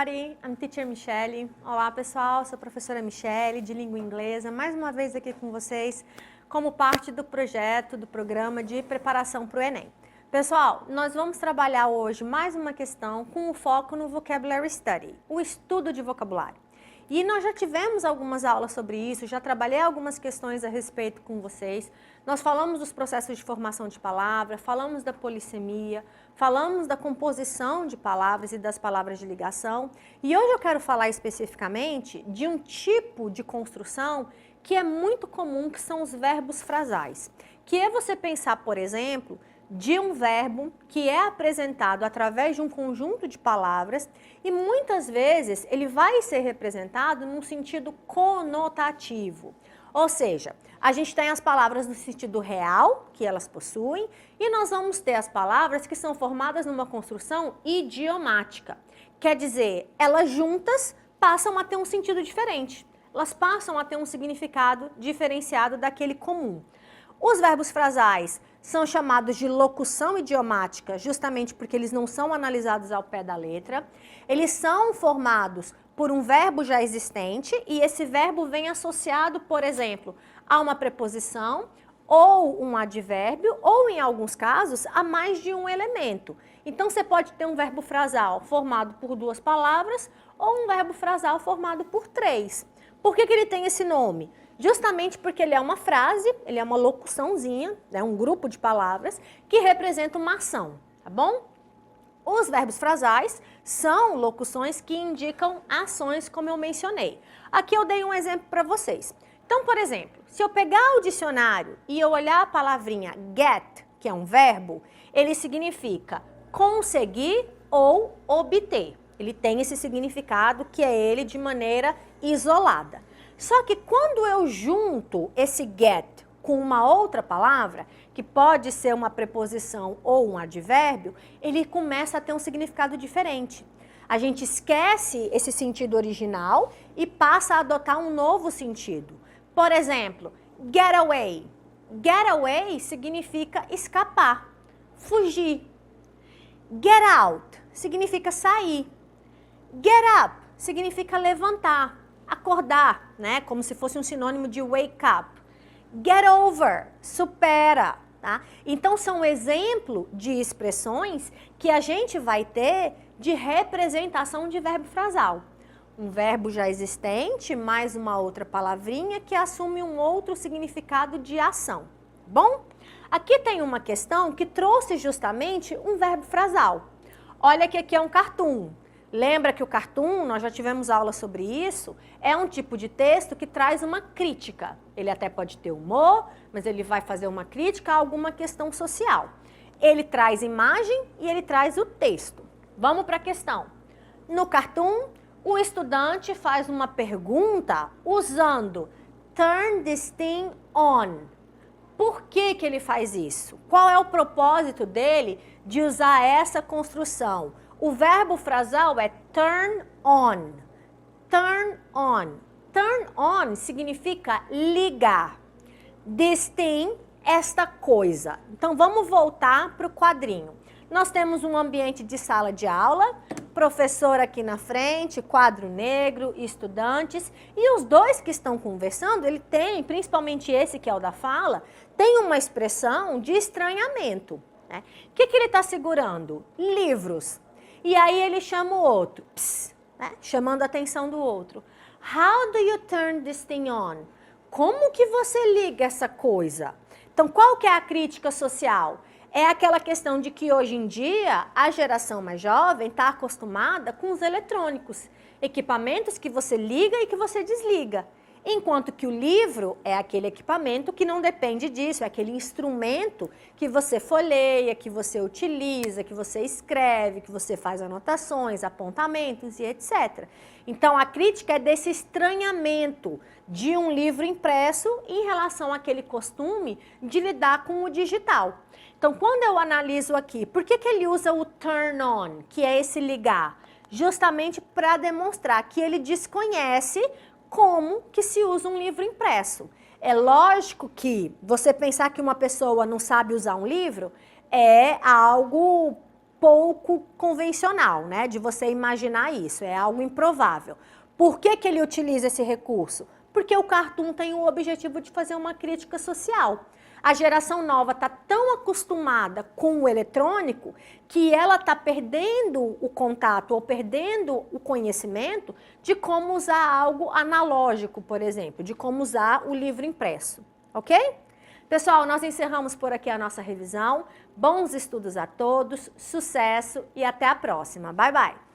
everybody, I'm Teacher Michelle. Olá pessoal, sou a professora Michelle de língua inglesa, mais uma vez aqui com vocês como parte do projeto, do programa de preparação para o Enem. Pessoal, nós vamos trabalhar hoje mais uma questão com o foco no Vocabulary Study, o estudo de vocabulário. E nós já tivemos algumas aulas sobre isso, já trabalhei algumas questões a respeito com vocês. Nós falamos dos processos de formação de palavra, falamos da polissemia, falamos da composição de palavras e das palavras de ligação. E hoje eu quero falar especificamente de um tipo de construção que é muito comum, que são os verbos frasais. Que é você pensar, por exemplo, de um verbo que é apresentado através de um conjunto de palavras e muitas vezes ele vai ser representado num sentido conotativo. Ou seja, a gente tem as palavras no sentido real, que elas possuem, e nós vamos ter as palavras que são formadas numa construção idiomática. Quer dizer, elas juntas passam a ter um sentido diferente. Elas passam a ter um significado diferenciado daquele comum. Os verbos frasais são chamados de locução idiomática, justamente porque eles não são analisados ao pé da letra. Eles são formados por um verbo já existente e esse verbo vem associado, por exemplo, a uma preposição ou um advérbio ou, em alguns casos, a mais de um elemento. Então, você pode ter um verbo frasal formado por duas palavras ou um verbo frasal formado por três. Por que ele tem esse nome? Justamente porque ele é uma frase, ele é uma locuçãozinha, né, um grupo de palavras que representa uma ação, tá bom? Os verbos frasais são locuções que indicam ações, como eu mencionei. Aqui eu dei um exemplo para vocês. Então, por exemplo, se eu pegar o dicionário e eu olhar a palavrinha get, que é um verbo, ele significa conseguir ou obter. Ele tem esse significado que é ele de maneira isolada. Só que quando eu junto esse get com uma outra palavra, que pode ser uma preposição ou um advérbio, ele começa a ter um significado diferente. A gente esquece esse sentido original e passa a adotar um novo sentido. Por exemplo, get away. Get away significa escapar, fugir. Get out significa sair. Get up significa levantar, acordar, né? Como se fosse um sinônimo de wake up. Get over, supera, tá? Então, são exemplos de expressões que a gente vai ter de representação de verbo frasal. Um verbo já existente, mais uma outra palavrinha que assume um outro significado de ação. Bom, aqui tem uma questão que trouxe justamente um verbo frasal. Olha que aqui é um cartoon. Lembra que o cartoon, nós já tivemos aula sobre isso, é um tipo de texto que traz uma crítica. Ele até pode ter humor, mas ele vai fazer uma crítica a alguma questão social. Ele traz imagem e ele traz o texto. Vamos para a questão. No cartoon, o estudante faz uma pergunta usando turn this thing on. Por que ele faz isso? Qual é o propósito dele de usar essa construção? O verbo frasal é turn on. Turn on. Turn on significa ligar. This thing, esta coisa. Então, vamos voltar para o quadrinho. Nós temos um ambiente de sala de aula, professor aqui na frente, quadro negro, estudantes. E os dois que estão conversando, ele tem, principalmente esse que é o da fala, tem uma expressão de estranhamento. Né? O que ele está segurando? Livros. E aí ele chama o outro, pss, né? Chamando a atenção do outro. How do you turn this thing on? Como que você liga essa coisa? Então, qual que é a crítica social? É aquela questão de que hoje em dia a geração mais jovem está acostumada com os eletrônicos, equipamentos que você liga e que você desliga. Enquanto que o livro é aquele equipamento que não depende disso, é aquele instrumento que você folheia, que você utiliza, que você escreve, que você faz anotações, apontamentos e etc. Então, a crítica é desse estranhamento de um livro impresso em relação àquele costume de lidar com o digital. Então, quando eu analiso aqui, por que ele usa o turn on, que é esse ligar? Justamente para demonstrar que ele desconhece como que se usa um livro impresso. É lógico que você pensar que uma pessoa não sabe usar um livro é algo pouco convencional, né? De você imaginar isso, é algo improvável. Por que que ele utiliza esse recurso? Porque o cartoon tem o objetivo de fazer uma crítica social. A geração nova está tão acostumada com o eletrônico que ela está perdendo o contato ou perdendo o conhecimento de como usar algo analógico, por exemplo, de como usar o livro impresso, ok? Pessoal, nós encerramos por aqui a nossa revisão. Bons estudos a todos, sucesso e até a próxima. Bye, bye!